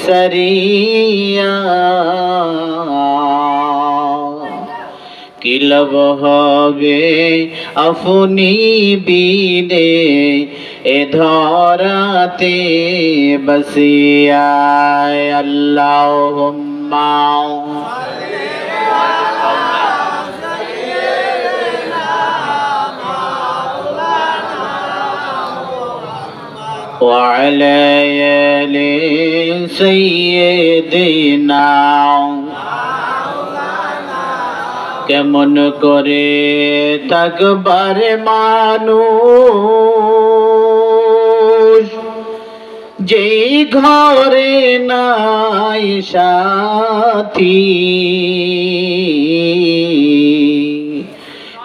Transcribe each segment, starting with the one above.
সরিয়া কি লাভ হবে আপনি বিনে এ ধরাতে বসিয়া আল্লাহুম্মা وعلى آل سيدنا কেমন করে থাকবার মানুষ যেই ঘরে নাই সাথী,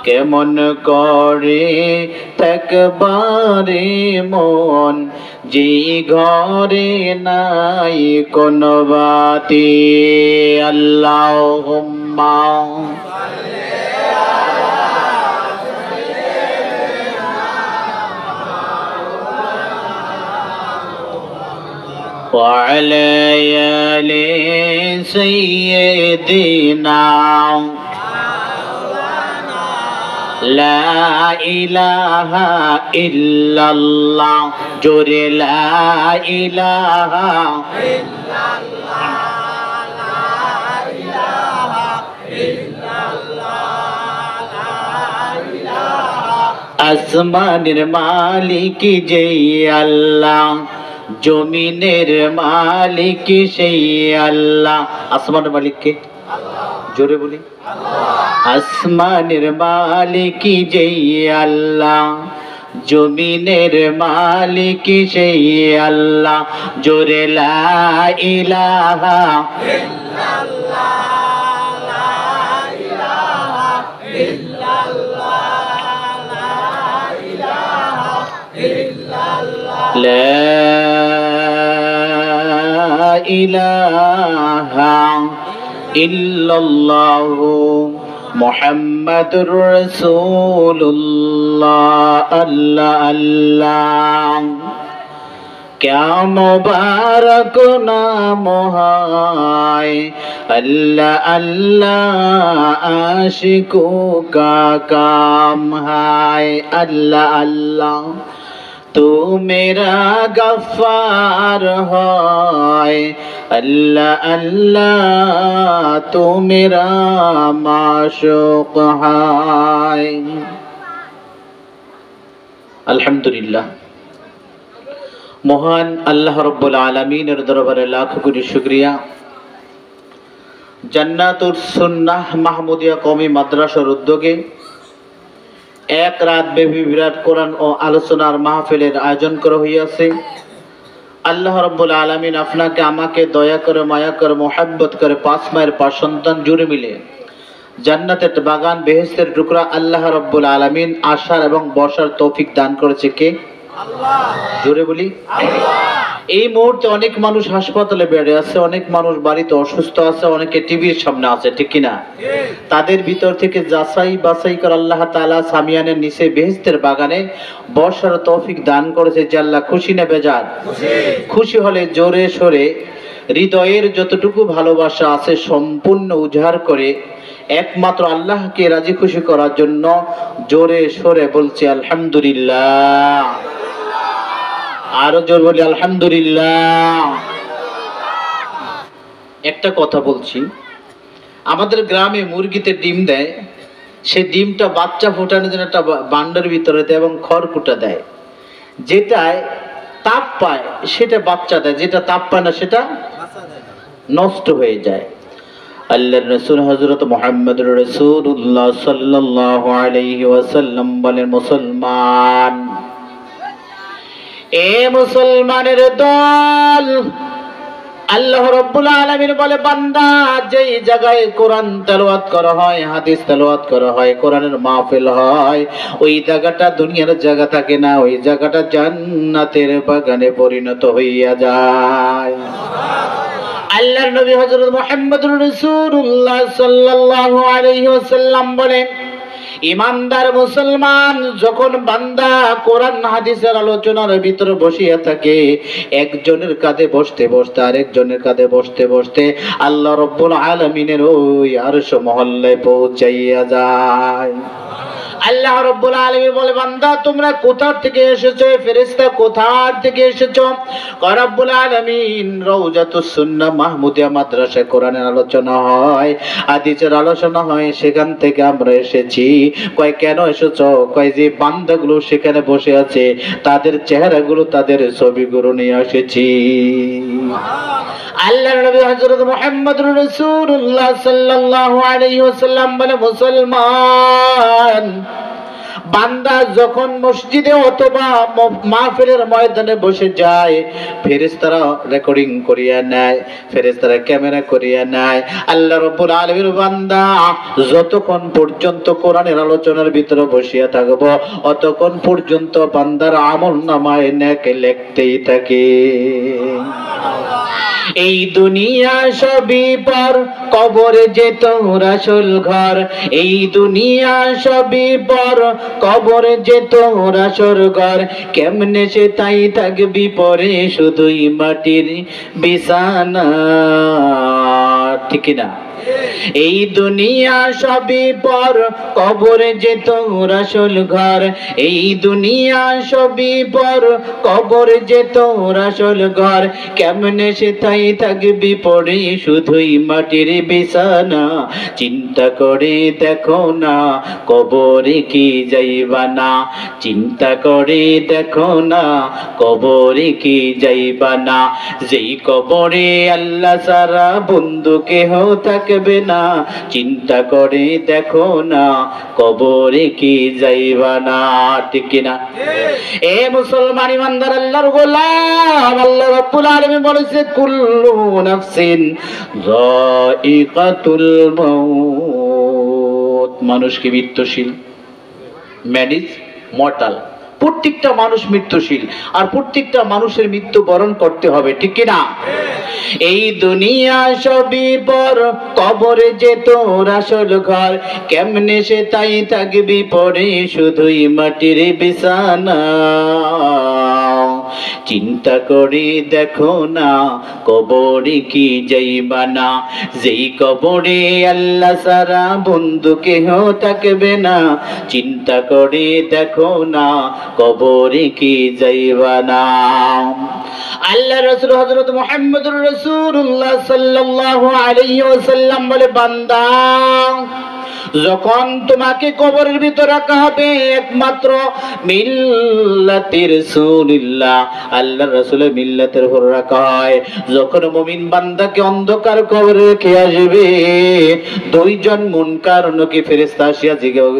কেমন করে থাকবারে মন যেই ঘরে নাই কোন বাতি। আল্লাহুম্মা وعلى آل سيدنا لا إله إلا الله جور لا إله إلا الله لا إله إلا الله لا إله আসমানের মালিক যেই আল্লাহ, জমিনের মালিক সেই আল্লাহ। আসমানের মালিক কে? জোরে বলি। আসমানের মালিক যেই আল্লাহ, জমিনের মালিক সেই আল্লাহ। জোরে লা ইলাহা ইল্লাল্লাহ লা ইলাহা ইল্লাল্লাহ লা ইলাহা ইল্লাল্লাহ লা ইলাহা ইল্লাল্লাহু মুহাম্মাদুর রাসূলুল্লাহ। আল্লাহ আল্লাহ क्या मुबारक नाम है, अल्लाह अल्लाह आशिकों का काम है। अल्लाह अल्लाह तू मेरा गफ्फार है, अल्लाह अल्लाह तू मेरा माशूक है। अल्हम्दुलिल्लाह মহান আল্লাহ রব্বুল আলামিনের দরবারে লাখ কোটি শুকরিয়া। জান্নাতুস সুন্নাহ মাহমুদিয়া কওমি মাদ্রাসার উদ্যোগে এক রাত ব্যাপী বিরাট কোরআন ও আলোচনার মাহফিলের আয়োজন করা হইয়াছে। আল্লাহ রব্বুল আলামিন আপনাকে আমাকে দয়া করে মায়া করে মোহাব্বত করে পাঁচ মায়ের পাঁচ সন্তান জুড়ে মিলে জান্নাতের বাগান বেহেশতের টুকরা আল্লাহ রব্বুল আলামিন আসার এবং বসার তৌফিক দান করেছে কে? আল্লাহ। জোরে বলি আল্লাহ। এই মুহূর্তে অনেক মানুষ হাসপাতালে বেড়ে আছে, অনেক মানুষ বাড়িতে অসুস্থ আছে, অনেকে টিভির সামনে আছে, ঠিক কিনা? তাদের ভিতর থেকে যাচাই বাছাই করে আল্লাহ তাআলা সামিয়ানের নিচে বেহেশতের বাগানে বসার তৌফিক দান করেছে। যে আল্লাহ খুশি না বেজার? খুশি হলে জোরে সরে হৃদয়ের যতটুকু ভালোবাসা আছে সম্পূর্ণ উজাড় করে একমাত্র আল্লাহকে রাজি খুশি করার জন্য জোরে সরে বলছি আলহামদুলিল্লাহ। আরো জোর বলি আলহামদুলিল্লাহ। একটা কথা বলছি, আমাদের গ্রামে মুরগিতে ডিম দেয়, সেই ডিমটা বাচ্চা ফোটানোর জন্য একটা বান্ডার ভিতরে দেয় এবং খড়কুটা দেয়। যেটায় তাপ পায় সেটা বাচ্চা দেয়, যেটা তাপ পায় না সেটা নষ্ট হয়ে যায়। আল্লাহর রাসূল হযরত মুহাম্মদুর রাসূলুল্লাহ সাল্লাল্লাহু আলাইহি ওয়াসাল্লাম বলেন, মুসলমান, এ মুসলমানের দল, আল্লাহ রাব্বুল আলামিন বলে, বান্দা যেই জায়গায় কোরআন তেলাওয়াত করা হয়, হাদিস তেলাওয়াত করা হয়, কোরআনের মাহফিল হয়, ওই জায়গাটা দুনিয়ার জায়গা থাকে না, ওই জায়গাটা জান্নাতের বাগানে পরিণত হইয়া যায়। আল্লাহর নবী হযরত মুহাম্মদুর রাসূলুল্লাহ সাল্লাল্লাহু আলাইহি ওয়াসাল্লাম বলেন, ইমানদার মুসলমান যখন বান্দা কোরআন হাদিসের আলোচনার ভিতরে বসিয়া থাকে, একজনের কাঁধে বসতে বসতে আরেকজনের কাঁধে বসতে বসতে আল্লাহ রাব্বুল আলামিনের ওই আরশ মহল্লায় পৌঁছাইয়া যায়। আল্লাহ রাব্বুল আলামিন বলে, বান্দা তোমরা কোথা থেকে এসেছো? ফেরেশতা কোথা থেকে এসেছো? রব্বুল আলামিন রওজাতুস সুন্নাহ মাহমুদিয়া মাদ্রাসায় কোরআনের আলোচনা হয়, হাদিসের আলোচনা হয়, সেখান থেকে আমরা এসেছি। কয় কেন এসেছো? কয় যে বান্দাগুলো সেখানে বসে আছে তাদের চেহারাগুলো তাদের ছবিগুলো নিয়ে এসেছি। আল্লাহর নবী হযরত মুহাম্মদুর রাসূলুল্লাহ সাল্লাল্লাহু আলাইহি ওয়াসাল্লাম বলে, মুসলমান বান্দা যখন মসজিদে অথবা মাহফিলের ময়দানে বসে যায়, ফেরেশতারা রেকর্ডিং করিয়া নেয়, ফেরেশতারা ক্যামেরা করিয়া নেয়। আল্লাহ রাব্বুল আলামিন বান্দা যতক্ষণ পর্যন্ত কোরআনের আলোচনার ভিতরে বসিয়া থাকবো অতক্ষণ পর্যন্ত বান্দার আমলনামায় নেক লিখতেই থাকে। এই দুনিয়া সবই পর, কবরে যে তোর আসল ঘর। এই দুনিয়া সবই পর, কবরে যে তোর আসল ঘর। কেমনে সে তাই থাকবি পরে, শুধুই মাটির বিছানা। ঠিক না? এই দুনিয়া সবই পর, কবরে যে তোর আসল ঘর। এই দুনিয়া সবই পর, কবরে যে তোর আসল ঘর। কেমনে সে তাই থাকবি পড়ে, শুধুই মাটির বিছানা। চিন্তা করে দেখো না, কবরে কি যাইবা না। চিন্তা করে দেখো না, কবরে কি যাইবা না। যেই কবরে আল্লাহ ছাড়া বন্ধু কেহ থাকবে না। চিন্তা করে দেখো না, কবরে কি যাইবা না। ঠিক কিনা? এ মুসলমান ইমানদার আল্লাহর গোলাম, আল্লাহ রাব্বুল আলামিন বলেছে, কুল্লু নাফসিন যায়িকাতুল মাউত। মানুষ কি মৃত্যুশীল? Man is mortal. প্রত্যেকটা মানুষ মৃত্যুশীল, আর প্রত্যেকটা মানুষের মৃত্যু বরণ করতে হবে। ঠিক কিনা? এই দুনিয়া সবই পর, কবরে যে তোর আসল ঘর। কেমনে সে তাই থাকবি পরে, শুধুই মাটির বিছানা। চিন্তা করে দেখো না, কবরে কি যাইবা না। যেই কবরে আল্লাহ ছাড়া বন্ধু কেহ থাকবে না। চিন্তা করে দেখো না, কবরে কি যাইবা না। আল্লাহ রাসূল হযরত মুহাম্মদুর রাসূলুল্লাহ সাল্লাল্লাহু আলাইহি ওয়াসাল্লাম বলে, বান্দা যখন তোমাকে কবরের ভিতর রাখা হবে, একমাত্র মিল্লাতের রাসূলুল্লাহ আল্লাহর রাসূলের মিল্লাতের উপর রাখা হয়। যখন মুমিন বান্দাকে অন্ধকার কবরে রেখে আসবে, দুইজন মুনকার নকির ফেরেশতা আসিয়া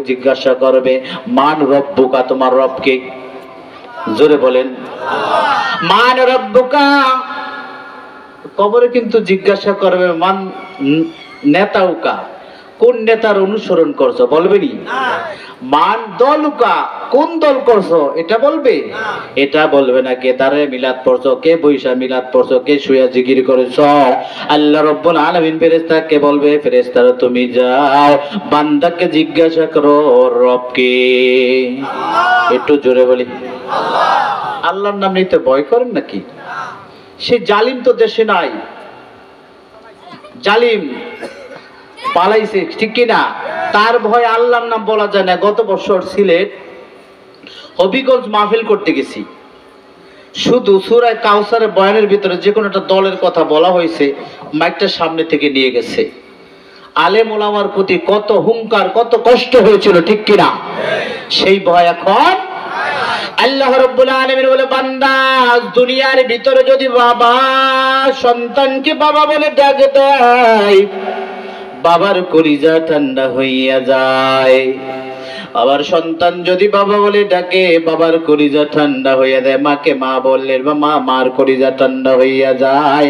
জিজ্ঞাসা করবে, মান রব্বুকা, তোমার রব কে? জোরে বলেন, মান রব্বুকা। কবরে কিন্তু জিজ্ঞাসা করবে, মান নেতাউকা, কোন নেতার অনুসরণ করছো? বলবেনি। মান দলুকা, কোন দল করছো? এটা বলবে? এটা বলবে না। কে তারে মিলাদ পড়ছো, কে বৈশা মিলাদ পড়ছো, কে শুয়া জিকির করেছো? আল্লাহ রাব্বুল আলামিন ফেরেশতাকে বলবে, ফেরেশতারা তুমি যাও বান্দাকে জিজ্ঞাসা করো রব কে। একটু জোরে বলি আল্লাহ। আল্লাহর নাম নিতে ভয় করেন নাকি? সে জালিম তো দেশে নাই, জালিম পালাইছে। ঠিক কিনা? তার ভয় আল্লাহর নাম বলা যায় না। গত বছর সিলেট হবিগঞ্জ মাহফিল করতে গেছি, শুধু সূরা কাউসারের বয়ানের ভিতরে যে কোনো একটা দলের কথা বলা হয়েছে, মাইকটা সামনে থেকে নিয়ে গেছে। আলেম ওলামার প্রতি কত হুঙ্কার, কত কষ্ট হয়েছিল। ঠিক কিনা? সেই ভয় এখন আল্লাহ রাব্বুল আলামিন বলে, বান্দা দুনিয়ার ভিতরে যদি বাবা সন্তানকে বাবা বলে ডাকে দেয়, বাবার কলিজা ঠান্ডা হইয়া যায়। আবার সন্তান যদি বাবা বলে ডাকে, বাবার কলিজা ঠান্ডা হইয়া দেয়। মাকে মা বললে বা মার কলিজা ঠান্ডা হইয়া যায়।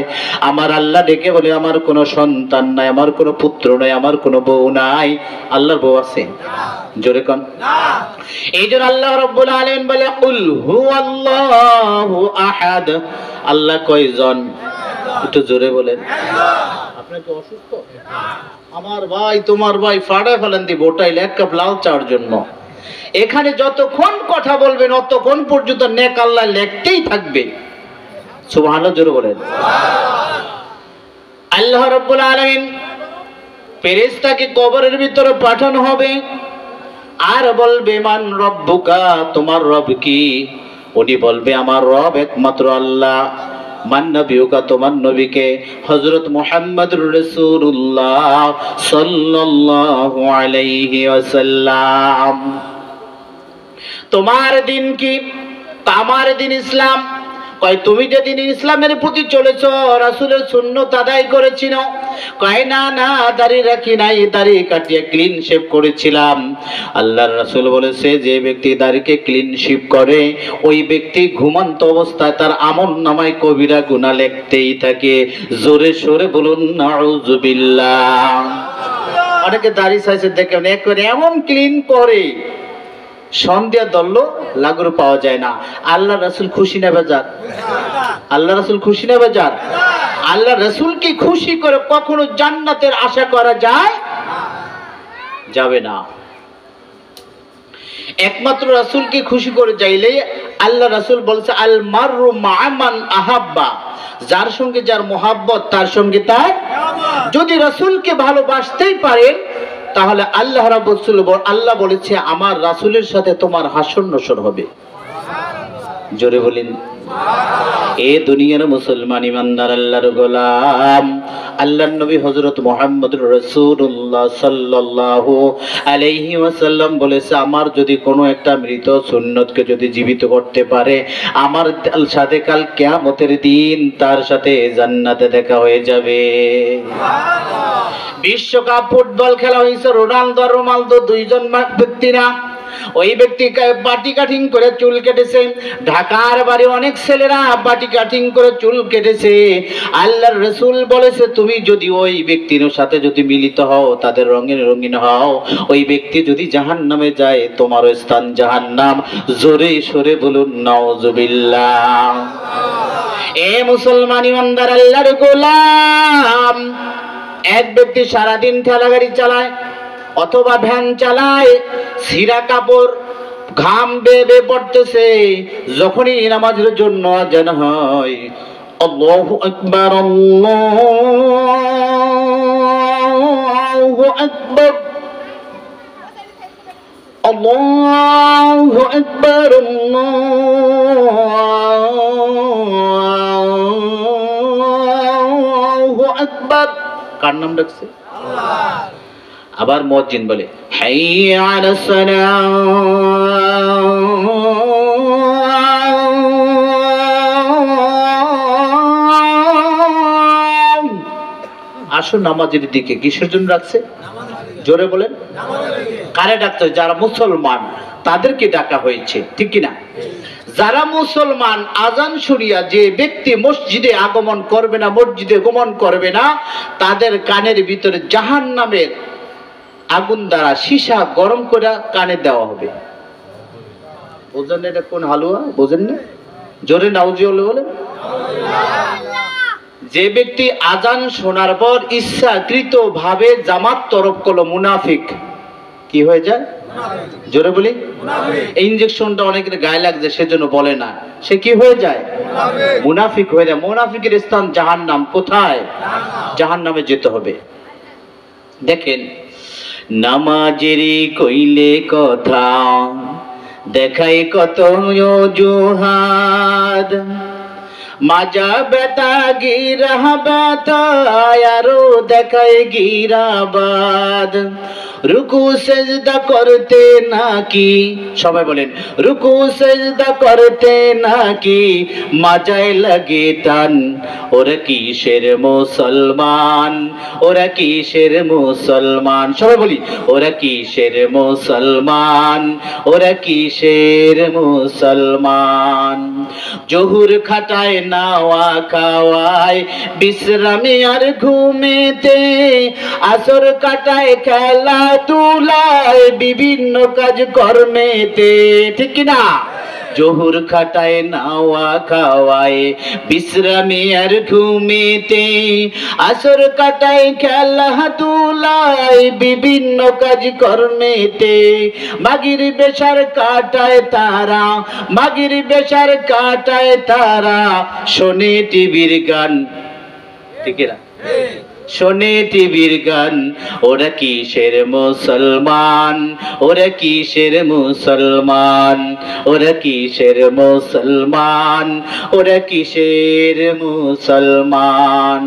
আমার আল্লাহ ডেকে বলে, আমার কোনো সন্তান নাই, আমার কোনো পুত্র নাই, আমার কোনো বউ নাই। আল্লাহর বউ আছে? জোরে কোন না। এই জন্য আল্লাহ রাব্বুল আলামিন বলে, কুল হুয়াল্লাহু আহাদ। আল্লাহ কয়জন? একটু জোরে বলেন। আপনি কি অসুস্থ? আমার ভাই তোমার ভাই ফাড়া ফেলেন দিব ওটাইলে এক কাপ লাল চার জন্য। এখানে যতক্ষণ কথা বলবেন অতক্ষণ পর্যন্ত নেক আল্লাহ লেখতেই থাকবে। সুবহানাল্লাহ জোরে বলেন। আল্লাহ রাব্বুল আলামিন ফেরেশতাকে কবরের ভিতরে পাঠানো হবে আর বলবে মান রব্বুকা, তোমার রব কি? উনি বলবে আমার রব একমাত্র আল্লাহ। মান নবিয়ুকা, তোমার নবীকে? হযরত মুহাম্মদুর রাসূলুল্লাহ সাল্লাল্লাহু আলাইহি ওয়াসাল্লাম। তোমার দিন কি? আমার দিন ইসলাম। কয় তুমি যে দিন ইসলামের প্রতি চলেছ, রাসূলের সুন্নাত আদায় করেছিল। কয় না না, দাড়ি রাখি নাই, দাড়ি কাটিয়ে ক্লিন শেভ করেছিলাম। আল্লাহর রাসূল বলেছে যে ব্যক্তি দাড়িকে ক্লিন শেভ করে ওই ব্যক্তি ঘুমন্ত অবস্থায় তার আমলনামায় কবিরা গুনাহ লিখতেই থাকে। জোরে সোরে বলুন নাউযুবিল্লাহ। অনেকে দাড়ি চাইছে দেখেন একবারে এমন ক্লিন করে সন্ধ্যা দল্ল লাগুর পাওয়া যায় না। আল্লাহ রাসূল খুশি না বেজার? আল্লাহ রাসূল খুশি না বেজার? আল্লাহ রাসূলকে খুশি করে কখনো জান্নাতের আশা করা যায়? যাবে না। একমাত্র রাসূলকে খুশি করে যাইলে আল্লাহ রাসূল বলছে আল মাররু মা মান আহাব্বা, যার সঙ্গে যার মোহাব্বত তার সঙ্গে তার। যদি রাসূলকে ভালোবাসতেই পারেন তাহলে আল্লাহ রাব্বুল আল্লাহ বলেছে আমার রাসূলের সাথে তোমার হাসর নসর হবে। জোরে বলেন। এ দুনিয়ার মুসলমান ইমানদার আল্লাহর গোলাম, আল্লাহর নবী হযরত মুহাম্মদুর রাসূলুল্লাহ সাল্লাল্লাহু আলাইহি ওয়াসাল্লাম বলেছে আমার যদি কোনো একটা মৃত সুন্নতকে যদি জীবিত করতে পারে আমার সাথে কাল কিয়ামতের দিন তার সাথে জান্নাতে দেখা হয়ে যাবে। বিশ্বকাপ ফুটবল খেলা হয়েছে, রোনালদো আর রোনালদো দুইজন ব্যক্তিরা। ওই ব্যক্তি বাটি কাটিং করে চুল কেটেছে। ঢাকার বাড়ি অনেক ছেলেরা বাটি কাটিং করে চুল কেটেছে। আল্লাহর রাসূল বলেছে তুমি যদি ওই ব্যক্তির সাথে যদি মিলিত হও, তাদের রঙিন রঙিন হও, ওই ব্যক্তি যদি জাহান্নামে যায় তোমারও স্থান জাহান্নাম। জোরে সরে বলুন নাউযুবিল্লাহ। এ মুসলমান ইমানদার আল্লাহর গোলাম, এক ব্যক্তি সারাদিন ঠেলা গাড়ি চালায় অথবা ভ্যান চালায়, ছিঁড়া কাপড়, ঘাম বেয়ে বেয়ে পড়তেছে। যখনই নামাজের জন্য আযান হয় আল্লাহু আকবার আল্লাহু আকবার আল্লাহু আকবার আল্লাহু আকবার। কার নাম ডাকছে? আল্লাহ। আবার মুয়াজ্জিন বলে হাইয়া আলাস সালাহ। আসো নামাজের দিকে। কিসের জন্য রাখছে? জোরে বলেন। কারে ডাকতে? যারা মুসলমান তাদেরকে ডাকা হয়েছে, ঠিক কিনা? যারা মুসলমান আজান শুনিয়া যে ব্যক্তি মসজিদে আগমন করবে না, মসজিদে গমন করবে না, তাদের কানের ভিতরে জাহান্নামের আগুন দ্বারা সীসা গরম করে কানে দেওয়া হবে। বোঝেন এটা কোন হালুয়া? বোঝেন না? জোরে নাউজুবিল্লাহ বলেন। যে ব্যক্তি আজান শোনার পর ইচ্ছাকৃত ভাবে জামাত তরক করলো মুনাফিক। কি হয়ে যায়? জোরে বলি। এই ইনজেকশনটা অনেকের গায়ে লাগছে সেজন্য বলে না, সে কি হয়ে যায়? মুনাফিক হয়ে যায়। মুনাফিকের স্থান জাহান্নাম। কোথায়? জাহান্নামে যেতে হবে। দেখেন নামাজেরই কইলে কথা দেখাই কত অজুহাত, মাজা বেতা গিরা ব্যথা আরো দেখায় গিরাবাদ। রুকু সেজদা করতে নাকি, সবাই বলেন রুকু সেজদা করতে নাকি মাজায় লাগে টান। ওরা কিসের মুসলমান? ওরা কিসের মুসলমান? সবাই বলি ওরা কিসের মুসলমান? ওরা কিসের মুসলমান? জহুর খাটায় নাওয়া খাওয়ায় বিশ্রামে আর ঘুমেতে, আসর কাটায় খেলা তুলায় বিভিন্ন কাজ কর্মেতে, ঠিক না? জোহর খাটায় নাওয়া খাওয়ায় বিশ্রামে আর ঘুমেতে, আসর কাটায় খেলাধুলায় বিভিন্ন কাজ কর্মেতে, মাগির বেশার কাটায় তারা, মাগির বেশার কাটায় তারা, শোনে টিভির গান, ঠিক না? শোনে টিভির গান। ওরা কিসের মুসলমান, ওরা কিসের মুসলমান, ওরা কিসের মুসলমান, ওরা কিসের মুসলমান।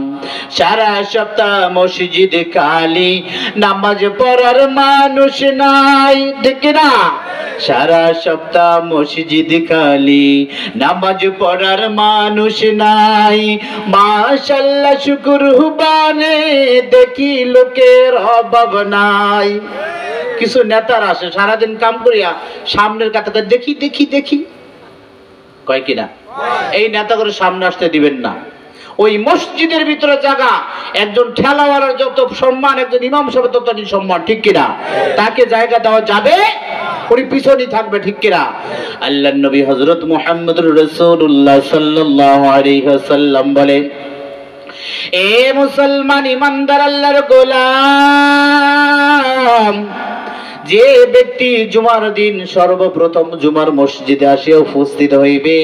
সারা সপ্তাহ মসজিদ খালি, নামাজ পড়ার মানুষ নাই, ঠিক না? সারা সপ্তাহ মসজিদ খালি, নামাজ পড়ার মানুষ নাই। মাশাআল্লাহ শুকর হুবানে দেখি লোকের অভাব নাই। কিছু নেতার আসে সারাদিন কাম করিয়া সামনের কাতারে দেখি দেখি দেখি কয় কিনা, এই নেতা করে সামনে আসতে দিবেন না। ওই মসজিদের ভিতরে জায়গা, একজন ঠেলাওয়ালার যত সম্মান একজন ইমাম সাহেবের তত সম্মান, ঠিক কিনা? তাকে জায়গা দেওয়া যাবে, উনি পিছনেই থাকবে, ঠিক কিনা? আল্লাহর নবী হযরত মুহাম্মদুর রাসূলুল্লাহ সাল্লাল্লাহু আলাইহি ওয়াসাল্লাম বলেন, এ মুসলমান ইমানদার আল্লাহর গোলাম, যে ব্যক্তি জুমার দিন সর্বপ্রথম জুমার মসজিদে আসিয়া উপস্থিত হইবে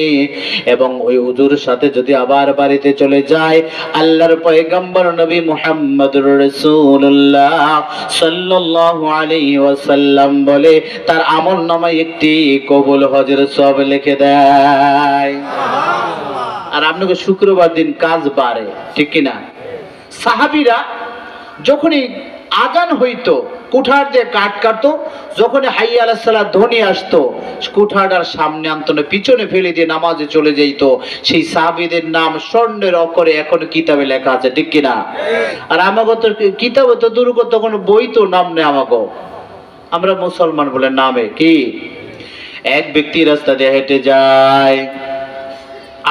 এবং ওই হুজুর সাথে যদি আবার বাড়িতে চলে যায়, আল্লাহর পয়গম্বর নবী মুহাম্মদুর রাসূলুল্লাহ সাল্লাল্লাহু আলাইহি ওয়াসাল্লাম বলে তার আমলনামায় একটি কবুল হজের সওয়াব লিখে দেয়। আর আপনাকে শুক্রবার দিন কাজ বাড়ে, ঠিক কিনা? সাহাবীরা যখনই আজান হইতো কুঠার দিয়ে কাট কাটতো, যখন হাইয়া আলাস সালাত ধ্বনি আসতো কুঠারটার সামনে আনতো না, পিছনে ফেলে দিয়ে নামাজে চলে যাইতো। সেই সাহাবীদের নাম স্বর্ণের অক্ষরে এখনো কিতাবে লেখা আছে, ঠিক কিনা? আর আমাকে তো কিতাবে তো দুর্গত কোনো বই তো নাম নেই আমাকে, আমরা মুসলমান বলে নামে কি। এক ব্যক্তি রাস্তা দিয়ে হেঁটে যায়,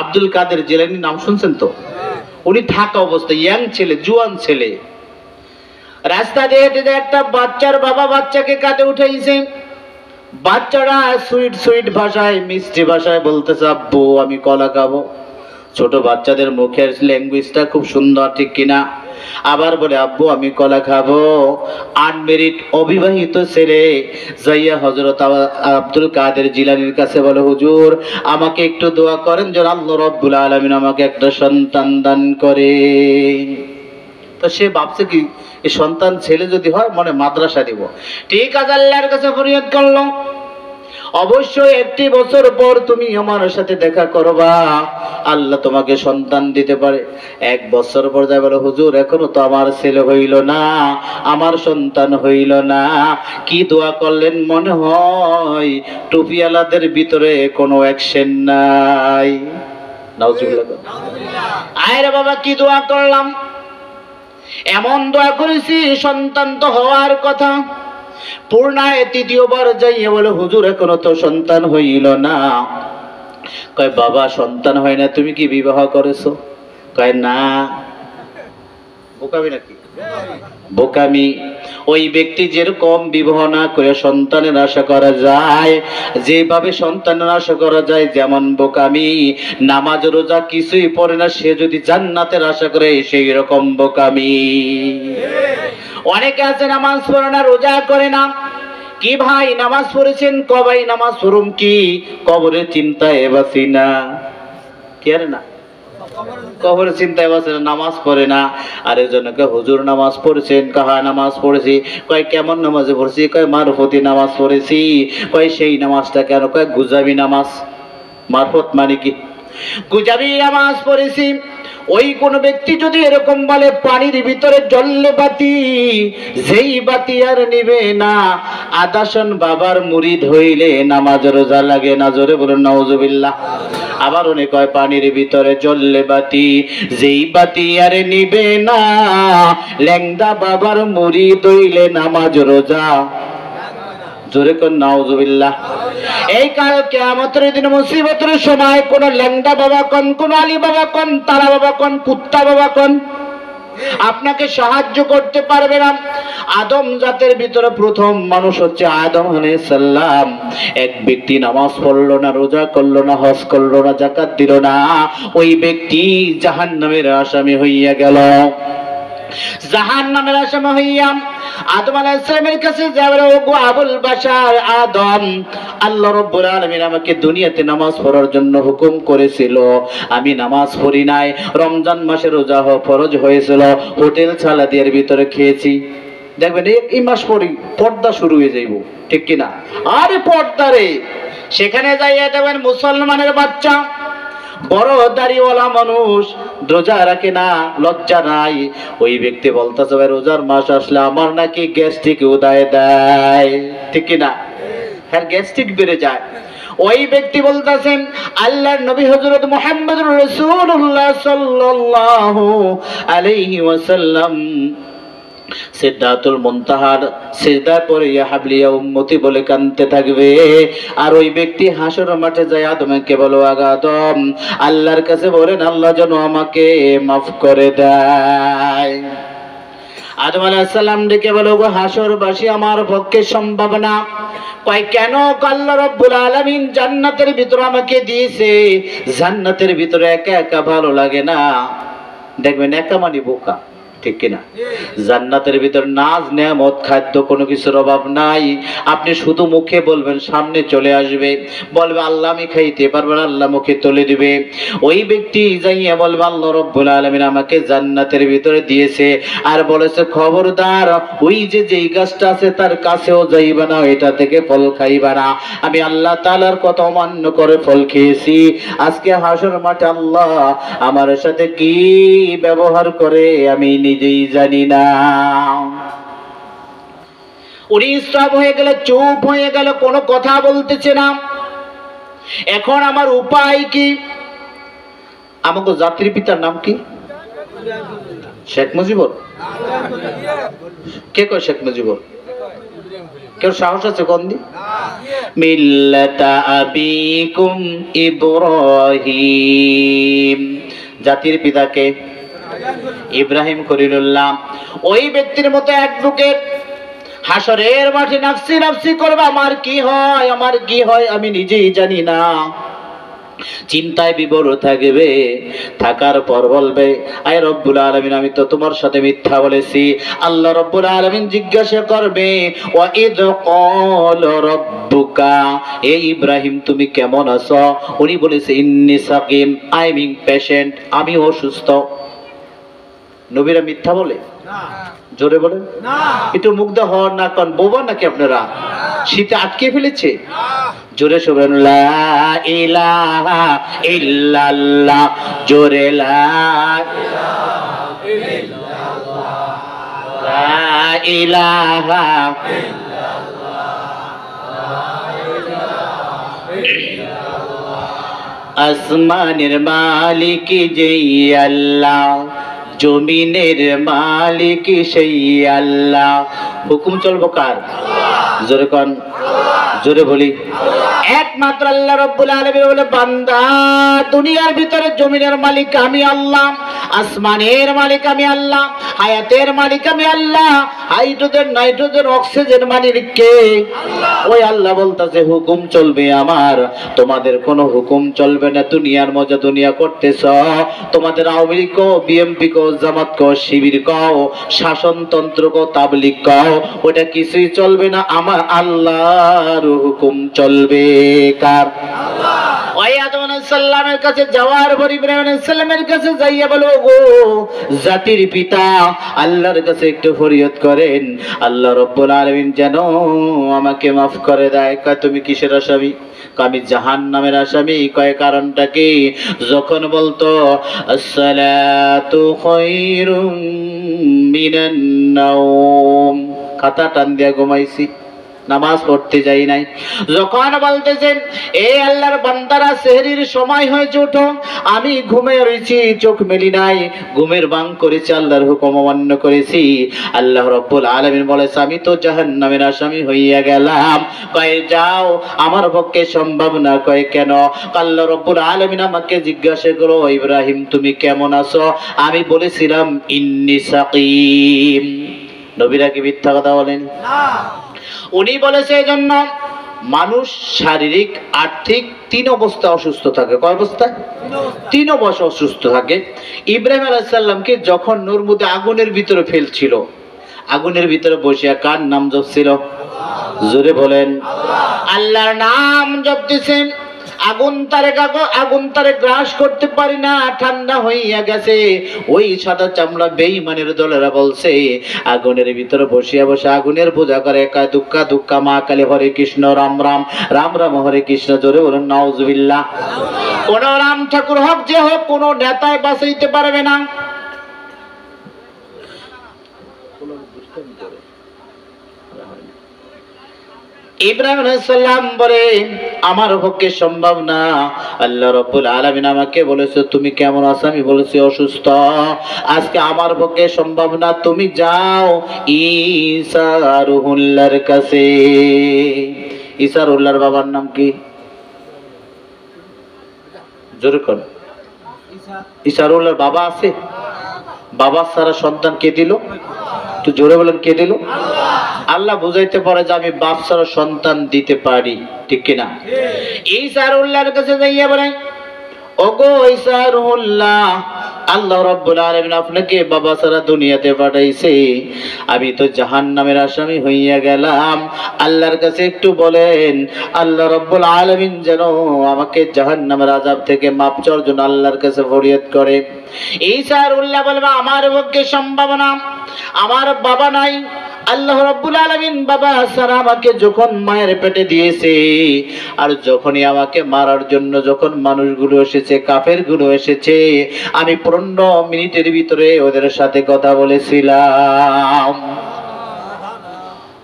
আব্দুল কাদের জিলানী নাম শুনছেন তো? উনি থাকা অবস্থায় ইয়াং ছেলে, জুয়ান ছেলে, রাস্তা দিয়ে হেঁটে যায়, একটা বাচ্চার বাবা বাচ্চাকে কাঁধে উঠাইছে। বাচ্চারা সুইট সুইট ভাষায়, মিষ্টি ভাষায় বলতেছে, আব্বু আমি কলা খাবো। ছোট বাচ্চাদের মুখের ল্যাঙ্গুয়েজটা খুব সুন্দর, ঠিক কিনা? আবার বলে, আব্বু আমি কলা খাবো। আনমেরিড অবিবাহিত ছেলে যাইয়া হযরত আব্দুল কাদের জিলানীর কাছে বলে, হুজুর আমাকে একটু দোয়া করেন যেন আল্লাহ রাব্বুল আলামিন আমাকে একটা সন্তান দান করে। তো সে ভাবছে কি, এই সন্তান ছেলে যদি হয় মনে মাদ্রাসা দিব। ঠিক আছে, আল্লাহর কাছে ফরিয়াদ করলো, অবশ্যই একটি বছর পর তুমি আমার সাথে দেখা করবা, আল্লাহ তোমাকে সন্তান দিতে পারে। এক বছর পর যাই বলে, হুজুর এখনো তো আমার ছেলে হইল না, আমার সন্তান হইল না। কি দোয়া করলেন? মনে হয় টুপিওয়ালাদের ভিতরে কোনো অ্যাকশন নাই। নাউজুবিল্লাহ। আরে বাবা কি দোয়া করলাম? এমন দোয়া করেছি সন্তান তো হওয়ার কথা। পূর্ণায় তৃতীয়বার যাইয়ে বলে, হুজুর এখনো তো সন্তান হইল না। কয় বাবা সন্তান হয় না, তুমি কি বিবাহ করেছো? কয় না। বোকামি নাকি? বোকামি। ওই ব্যক্তি যেরকম বিবাহ না করে সন্তানের আশা করা যায়, যেভাবে সন্তানের আশা করা যায়, যেমন বোকামি। নামাজ রোজা কিছুই পড়ে না, সে যদি জান্নাতের আশা করে সেই রকম বোকামি। অনেকে আছে নামাজ পড়ে না, রোজা করে না। কি ভাই নামাজ পড়েছেন? কবাই নামাজ পড়ুম কি, কবরের চিন্তায় বাঁচি না। কি আরে না, কবরের চিন্তায় বাঁচে না, নামাজ পড়ে না। আর একজনকে হুজুর নামাজ পড়েছেন? কাহা নামাজ পড়েছি। কয় কেমন নামাজে পড়ছি? কয় মারফতি নামাজ পড়েছি। কয় সেই নামাজটা কেন? কয় গুজাবি নামাজ। মারফত মানে কি? গুজাবি নামাজ পড়েছি। ওই কোন ব্যক্তি যদি এরকম বলে, পানির ভিতরে জ্বললে বাতি, যেই বাতি আর নিবে না, আদাসন বাবার মুরিদ হইলে নামাজ রোজা লাগে না। জোরে বলুন নাউজুবিল্লাহ। আবার উনি কয় পানির ভিতরে জ্বললে বাতি, যেই বাতি আর নিবে না, ল্যাংদা বাবার মুরিদ হইলে নামাজ রোজা। জোরে কোন নাউজুবিল্লাহ। এই কাল কিয়ামতের দিন মুসিবতের সময় কোন ল্যাংদা বাবা কোন, কোন আলী বাবা কোন, তারা বাবা কোন, কুত্তা বাবা কোন আপনাকে সাহায্য করতে পারবে না। আদম জাতের ভিতরে প্রথম মানুষ হচ্ছে আদম আলাইহিস সালাম। এক ব্যক্তি নামাজ পড়লো না, রোজা করলো না, হজ করলো না, যাকাত দিল না, ওই ব্যক্তি জাহান্নামের আসামি হইয়া গেল। জাহান্নামের আসামি হইয়া আদম আলাইহিস সালামের কাছে যাবে, ওগো আবুল বাশার আদম, আল্লাহ রাব্বুল আলামিন আমাকে দুনিয়াতে নামাজ পড়ার জন্য হুকুম করেছিল, আমি নামাজ পড়ি নাই। রমজান মাসে রোজা ফরজ হয়েছিল, হোটেল সালাদিয়ার ভিতরে খেয়েছি। দেখবেন এই মাস পরই পর্দা শুরু হয়ে যাইব, ঠিক কিনা? আরে পর্দা রে, সেখানে যাইয়া দেখবেন মুসলমানের বাচ্চা, বড় দাড়িওয়ালা মানুষ, রোজা রাখে না, লজ্জা নাই। ওই ব্যক্তি বলতেছে, ভাই রোজার মাস আসলে আমার নাকি গ্যাস্ট্রিক উদয় দেয়, ঠিক কিনা? হ্যাঁ, গ্যাস্ট্রিক বেড়ে যায়। ওই ব্যক্তি বলতেছেন, আল্লাহর নবী হযরত মুহাম্মদুর রাসূলুল্লাহ সাল্লাল্লাহু আলাইহি ওয়াসাল্লাম সিদরাতুল মুনতাহার সিজদায় পড়ে ইয়া হাবলি ইয়া উম্মতি বলে কাঁদতে থাকবে। আর ওই ব্যক্তি হাসর মাঠে যায় আদমকে বলো, আগা আদম, আল্লাহর কাছে বলেন আল্লাহ যেন আমাকে মাফ করে দেয়। আদম আলাইহিস সালাম ডেকে বলো, গো হাসরবাসী আমার পক্ষে সম্ভব না। কয় কেন? আল্লাহ রাব্বুল আলামিন জান্নাতের ভিতর আমাকে দিয়েছে, জান্নাতের ভিতরে একা একা ভালো লাগে না। দেখবেন একা মানে বোকা, ঠিক কিনা? জান্নাতের ভিতর নাজ নেয়ামত খাদ্য কোনো কিছুর অভাব নাই। আপনি শুধু মুখে বলবেন, সামনে চলে আসবে, বলবে আল্লাহ আমি খাইতে পারবো না, আল্লাহ মুখে তুলে দিবে। ওই ব্যক্তি যাইয়া বলবে আল্লাহ রাব্বুল আলামিন আমাকে জান্নাতের ভিতরে দিয়েছে, আর বলেছে খবরদার ওই যে যেই গাছটা আছে তার কাছেও যাইবা না, এটা থেকে ফল খাইবা না। আমি আল্লাহ তাআলার কথা অমান্য করে ফল খেয়েছি। আজকে হাসর মাঠে আল্লাহ আমার সাথে কি ব্যবহার করে আমি নিজেই জানি না। উনি স্তব হয়ে গেল, চুপ হয়ে গেল, কোনো কথা বলতেছে না। এখন আমার উপায় কি? আমাকে জাতির পিতার নাম কি? শেখ মুজিবুর। কে কয় শেখ মুজিবুর? কেউ সাহস আছে কোন দি? মিল্লাতা আবিকুম ইব্রাহিম। জাতির পিতাকে ইব্রাহিম খলিলুল্লাহ। ওই ব্যক্তির মতো অ্যাডভোকেট হাসরের মাঠে নাফসি নাফসি করবে, আমার কি হয়, আমার কি হয় আমি নিজেই জানি না। চিন্তায় বিবর থাকবে, থাকার পর বলবে, আয় রব্বুল আলামিন আমি তো তোমার সাথে মিথ্যা বলেছি। আল্লাহ রব্বুল আলামিন জিজ্ঞাসা করবে, ওয়া ইদ ক্বাল রাব্বুকা, এ ইব্রাহিম তুমি কেমন আছো? উনি বলেছে ইন্নী সাকিম, আই এম পেশেন্ট, আমি অসুস্থ। নবীরা মিথ্যা বলে? জোরে বলেন না। একটু মুগ্ধ হওয়ার না, কারণ বোবা নাকি আপনারা? শীতে আটকে ফেলেছে? জোরে শোনেন, লা ইলাহা ইল্লাল্লাহ, জোরে লা ইলাহা আসমানের মালিক যেই আল্লাহ, জমিনের মালিক সেই আল্লাহ। হুকুম চলবো কার? জোরে কোন, জোরে বলি। একমাত্র আল্লাহ রাব্বুল আলামিন বলে, বান্দা দুনিয়ার ভিতরে জমিনের মালিক আমি আল্লাহ, আসমানের মালিক আমি আল্লাহ, হায়াতের মালিক আমি আল্লাহ, হাইড্রোজেন নাইট্রোজেন অক্সিজেন মালিক কে? ওই আল্লাহ বলতেছে হুকুম চলবে আমার, তোমাদের কোনো হুকুম চলবে না। দুনিয়ার মজা দুনিয়া করতেছ, তোমাদের আওয়ামী লীগ কো, বিএনপি কো, জামাত কো, শিবির কো, শাসনতন্ত্র কো, তাবলীগ কো, ওটা কিছুই চলবে না। আমার আল্লাহর হুকুম চলবে। কার? আল্লাহ। ওই আদম আলাইহিস সালামের কাছে যাওয়ার পর ইব্রাহিম আলাইহিস সালামের কাছে যাইয়া বলো, গো জাতির পিতা আল্লাহর কাছে একটু ফরিয়াদ করেন, আল্লাহ রাব্বুল আলামিন যেন আমাকে মাফ করে দেয়। কয় তুমি কিসের আসামি? আমি জাহান্নামের আসামি। কয় কারণটা কি? যখন বলতো আসসালাতু খায়রুম মিনান নাওম, খাতা টান দিয়া ঘুমাইছি, নামাজ পড়তে যাই নাই। যখন বলতেছেন এ আল্লাহর বান্দারা সেহরির সময় হয়েছে ওঠো, আমি ঘুমে রয়েছি, চোখ মেলি নাই, ঘুমের ভান করেছি, আল্লাহর হুকুম অমান্য করেছি, আল্লাহ রাব্বুল আলামিন বলেছে আমি তো জাহান্নামের আসামি হইয়া গেলাম। কয় যাও, আমার পক্ষে সম্ভব না। কয় কেন? আল্লাহ রাব্বুল আলামিন আমাকে জিজ্ঞাসা করো, ইব্রাহিম তুমি কেমন আছো? আমি বলেছিলাম ইন্নী সাকিম, নবীরা কি মিথ্যা কথা বলেন? উনি বলেছে এই জন্য মানুষ শারীরিক আর্থিক তিন অবস্থা অসুস্থ থাকে। কয় অবস্থায়? তিন অবস্থা অসুস্থ থাকে। ইব্রাহিম আলাইহিস সালামকে যখন নরমুদে আগুনের ভিতরে ফেলছিল, আগুনের ভিতরে বসিয়া কার নাম জপছিল? জোরে বলেন। আল্লাহর নাম জপতেছেন। আগুন তারে গ্রাস করতে পারি না, ঠান্ডা হইয়া গেছে। ওই সাদা চামড়া বেঈমানের দলেরা বলছে আগুনের ভিতরে বসিয়া বসে আগুনের পূজা করে, একা দুক্কা দুক্কা মা কালী, হরে কৃষ্ণ রাম রাম রাম রাম হরে কৃষ্ণ। জোরে বলেন নাউজুবিল্লাহ। কোন রাম ঠাকুর হোক যে হোক, কোন নেতায় বাঁচাইতে পারবে না। ইব্রাহিম আলাইহিস সালাম বলে আমার পক্ষে সম্ভব না। আল্লাহ রাব্বুল আলামিন আমাকে বলেছে তুমি কেমন আছো? আমি বলেছি অসুস্থ। আজকে আমার পক্ষে সম্ভব না, তুমি যাও ঈসা রুহুল্লাহর কাছে। ঈসা রুহুল্লাহর বাবার নাম কি? জোরে কোন? ঈসা রুহুল্লাহর বাবা আছে? বাবা ছাড়া সন্তান কে দিল? তো জোরে বলেন কে দিল? আল্লাহ বুঝাইতে পারে যে আমি বাপ ছাড়া সন্তান দিতে পারি, ঠিক কিনা? ঈসা রুহুল্লাহর কাছে যাইয়া বলেন ওগো ঈসা রুহুল্লাহ, আল্লাহ রাব্বুল আলামিন আপনাকে বাবা ছাড়া দুনিয়াতে পাঠাইছে। আমি তো জাহান্নামের আসামি হইয়া গেলাম। আল্লাহর কাছে একটু বলেন আল্লাহ রাব্বুল আলামিন যেন আমাকে জাহান্নামের আযাব থেকে মাফ করার জন্য আল্লাহর কাছে ফরিয়াদ করে। ঈসা রুহুল্লাহ বলবে আমার পক্ষে সম্ভব না, আমার বাবা নাই। আল্লাহ রাব্বুল আলামিন বাবা ছাড়া আমাকে যখন মায়ের পেটে দিয়েছে, আর যখনই আমাকে মারার জন্য যখন মানুষগুলো এসেছে, কাফেরগুলো এসেছে, আমি 15 মিনিটের ভিতরে ওদের সাথে কথা বলেছিলাম।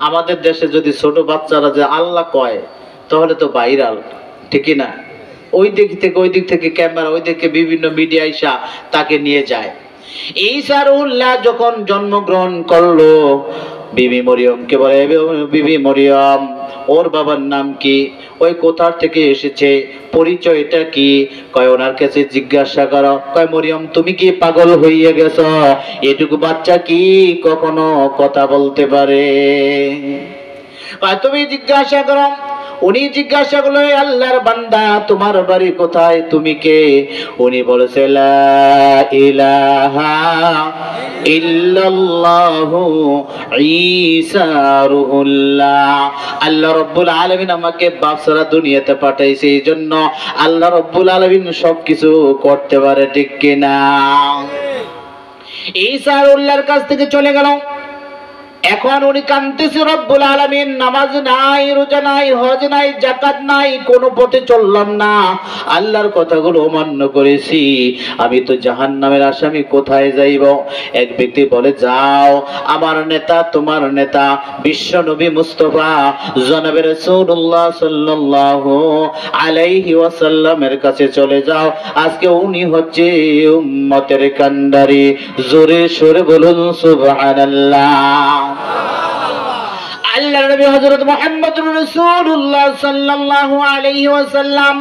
আমাদের দেশে যদি ছোট বাচ্চারা যে আল্লাহ কয় তাহলে তো ভাইরাল, ঠিক না? ওই দিক থেকে ক্যামেরা, ওই দিকে বিভিন্ন মিডিয়া আইসা তাকে নিয়ে যায়। ঈসা রুহুল্লাহ যখন জন্মগ্রহণ করলো, বিবি মরিয়মকে বলে বিবি মরিয়ম ওর বাবার নাম কি? ওই কোথা থেকে এসেছে? পরিচয়টা কি? কয় ওনার কাছে জিজ্ঞাসা করো। কয় মরিয়ম তুমি কি পাগল হইয়া গেছ? এটুকু বাচ্চা কি কখনো কথা বলতে পারে? তুমি জিজ্ঞাসা করো। উনি জিজ্ঞাসা করলো আল্লাহর বান্দা তোমার বাড়ি কোথায়, তুমি কে? উনি বলেছে লা ইলাহা ইল্লাল্লাহু ঈসা রুহুল্লাহ। আল্লাহ রাব্বুল আলামিন আমাকে বাপ ছাড়া দুনিয়াতে পাঠাইছে, এই জন্য আল্লাহ রাব্বুল আলামিন সবকিছু করতে পারে, ঠিক কিনা? ঈসা রুহুল্লাহর কাছ থেকে চলে গেল। এখন উনি কাঁদতেছে, রব্বুল আলামিন নামাজ নাই, রোজা নাই, হজ নাই, যাকাত নাই, কোন পথে চললাম না, আল্লাহর কথাগুলো অমান্য করেছি, আমি তো জাহান্নামের আসামি, কোথায় যাইব? এক ব্যক্তি বলে যাও আমার নেতা, তোমার নেতা বিশ্ব নবী মুস্তাফা জনাবে রাসূলুল্লাহ সাল্লাল্লাহু আলাইহি ওয়াসাল্লামের কাছে চলে যাও। আজকে উনি হচ্ছে উম্মতের কান্ডারি। জোরে সোরে বলুন সুবহানাল্লাহ। আল্লাহর নবী হযরত মুহাম্মদুর রাসূলুল্লাহ সাল্লাল্লাহু আলাইহি ওয়াসাল্লাম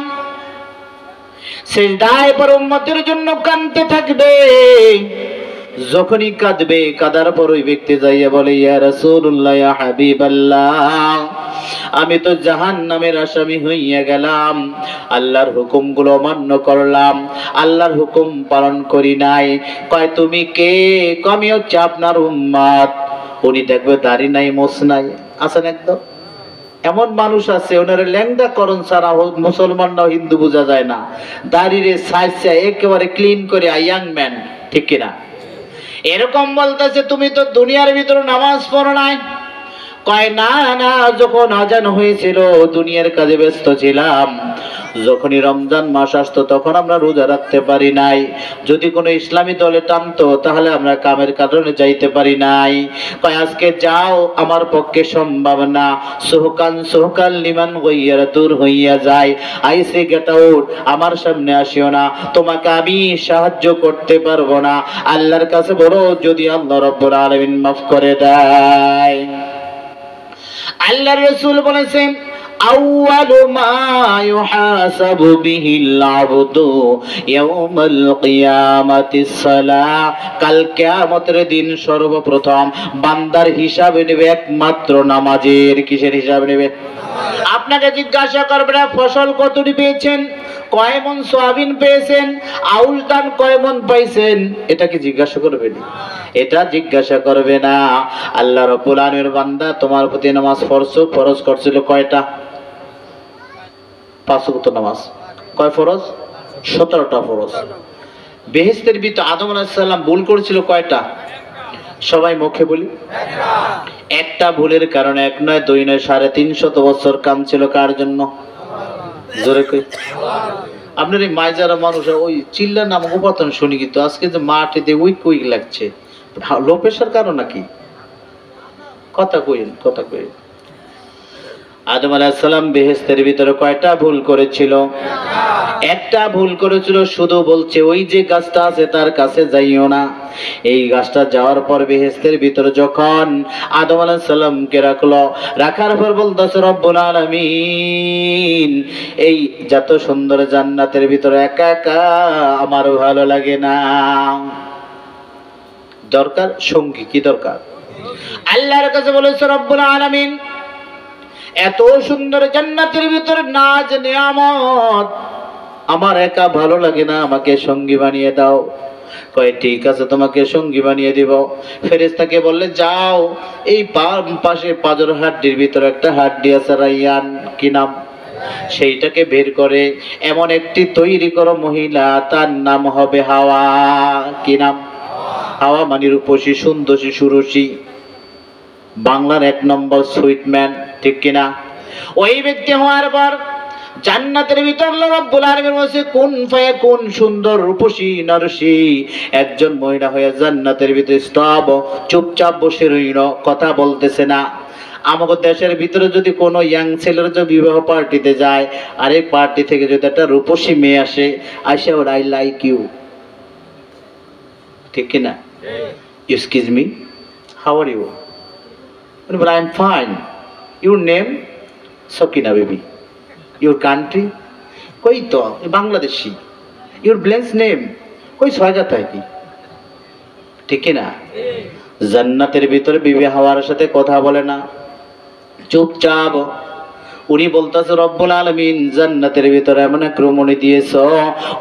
সিজদায় পড়ে উম্মতের জন্য কাঁদতে থাকবে। যখনই কাঁদবে, কাঁদার পর ওই ব্যক্তি যাইয়া বলে ইয়া রাসূলুল্লাহ, ইয়া হাবিবাল্লাহ, আমি তো জাহান্নামের আসামি হইয়া গেলাম, আল্লাহর হুকুমগুলো অমান্য করলাম, আল্লাহর হুকুম পালন করি নাই। কয় তুমি কে? আমি হচ্ছে আপনার উম্মত। উনি দেখবে দাড়ি নাই, মোছ নাই, আছেন একদম। এমন মানুষ আছে ওনার ল্যাংদা করণ ছাড়া মুসলমান না হিন্দু বোঝা যায় না। দাড়িরে সাইজা একেবারে ক্লিন করে ইয়াং ম্যান, ঠিক কিনা? এরকম বলতেছে তুমি তো দুনিয়ার ভিতরে নামাজ পড়ো নাই। কয় না না, যখন আজান হয়েছিল দুনিয়ার কাজে ব্যস্ত ছিলাম, যখনই রমজান মাস আসতো তখন আমরা রোজা রাখতে পারি নাই, যদি কোনো ইসলামী দলে টানতো তাহলে আমরা কামের কারণে যাইতে পারি নাই। কয় আজকে যাও, আমার পক্ষে সম্ভব না। সোহকান লিমান গইয়ার দূর হইয়া যায়, আইসে গেট আউট, আমার সামনে আসিও না, তোমাকে আমি সাহায্য করতে পারবো না। আল্লাহর কাছে বলো যদি আল্লাহ রাব্বুল আলামিন মাফ করে দেয়। আল্লাহর রাসূল বলেছেন আউয়ালু মা ইউহাসাবু বিহিল আবদু ইয়াউমাল কিয়ামাতিস সালাহ, কাল কিয়ামতের দিন সর্বপ্রথম বান্দার হিসাব নেবে একমাত্র নামাজের। কিসের হিসাব নেবে? আপনাকে জিজ্ঞাসা করবে না ফসল কতটি পেয়েছেন, কয় মণ সয়াবিন পেয়েছেন, আউশ ধান কয় মণ পাইছেন, এটা কি জিজ্ঞাসা করবে না? এটা জিজ্ঞাসা করবে না। আল্লাহ রাব্বুল আলামিনের বান্দা তোমার প্রতি নামাজ ফরজ করছিল কয়টা? 5 ওয়াক্ত নামাজ। কয় ফরজ? 17টা ফরজ। বেহেশতের ভিতর আদম আলাইহিস সালাম ভুল করেছিল কয়টা? সবাই মুখে বলি একটা। ভুলের কারণে 1 নয় 2 নয় 350 বছর কাঁদছিল কার জন্য? জোরে কই। আপনার এই মাইজারা মানুষ ওই চিল্লা নামক উপাতন শুনি, কিন্তু আজকে যে মাটিতে উইক উইক লাগছে, লো প্রেশার কারণ নাকি? কথা কইন, কথা কইন। আদম আলাইহিস সালাম বেহেশতের ভিতরে কয়টা ভুল করেছিল? একটা ভুল করেছিল, শুধু বলছে ওই যে গাছটা আছে তার কাছে যাইও না। এই গাছটা যাওয়ার পর বেহেশতের ভিতরে যখন আদম আলাইহিস সালামকে রাখলো, রাখার পর বলতেছে রব্বুল আলামিন এই যত সুন্দর জান্নাতের ভিতরে একা একা আমার ভালো লাগে না, দরকার সঙ্গী। কি দরকার? আল্লাহর কাছে বলেছে রব্বুল আলামিন এত সুন্দর জান্নাতের ভিতরে নাজ নিয়ামত, আমার একা ভালো লাগে না, আমাকে সঙ্গী বানিয়ে দাও। কয় ঠিক আছে তোমাকে সঙ্গী বানিয়ে দিব। ফেরেশতাকে বললে যাও এই পাশে পাজর হাড্ডির ভিতরে একটা হাড্ডি আছে রাইয়ান, কি নাম? সেইটাকে বের করে এমন একটি তৈরি করো মহিলা, তার নাম হবে হাওয়া। কি নাম? হাওয়া মানে রূপসী, সুন্দরী, সুরসী, বাংলার 1 নম্বর সুইটম্যান, ঠিক কিনা? ওই ব্যক্তি হওয়ার পর জান্নাতের ভিতর রব্বুল আলামিন বলেছে কুন ফায়াকুন, সুন্দর রূপসী নরসী একজন মহিলা হয়ে জান্নাতের ভিতরে স্টপ, চুপচাপ বসে রইল, কথা বলতেছে না। আমাদের দেশের ভিতরে যদি কোনো ইয়াং ছেলের যে বিবাহ পার্টিতে যায়, আর এই পার্টি থেকে যদি একটা রূপসী মেয়ে আসে, আইসা ওর আই লাইক ইউ, ঠিক কিনা? Excuse me, how are you? I am fine. Your name? Sakina baby. Your country? কই তো বাংলাদেশি। Your blessed name? কই সয়গাতা কি? ঠিক না? জান্নাতের ভিতরে বিবি হাওয়ার সাথে কথা বলে না, চুপচাপ। উনি বলতেছে রব্বুল আলামিন জান্নাতের ভিতরে এমন এক রমণী দিয়েছো,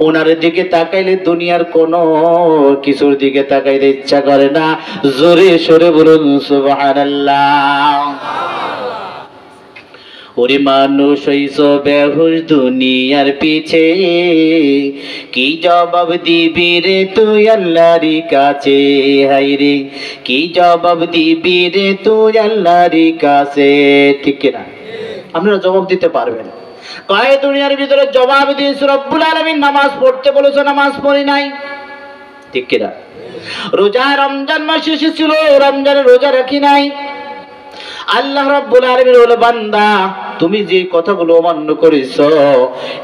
ওনার দিকে তাকাইলে দুনিয়ার কোনো কিছুর দিকে তাকাইতে ইচ্ছা করে না। জোরে সরে বলুন সুবহানাল্লাহ। ওরে মানুষ হইছো বেহুশ দুনিয়ার পিছে, কি জবাব দিবি রে তুই আল্লাহর কাছে? হাই রে কি জবাব দিবি রে তুই আল্লাহর কাছে? ঠিক না? আপনারা জবাব দিতে পারবেন। কয় দুনিয়ার ভিতরে জবাব দিয়েছে রব্বুল আলামিন নামাজ পড়তে বলেছে, নামাজ পড়ি নাই, ঠিক কিনা? রোজা রমজান মাস এসেছিল, রমজানের রোজা রাখি নাই। আল্লাহ রাব্বুল আলামিন বলে বান্দা তুমি যে কথাগুলো অমান্য করেছো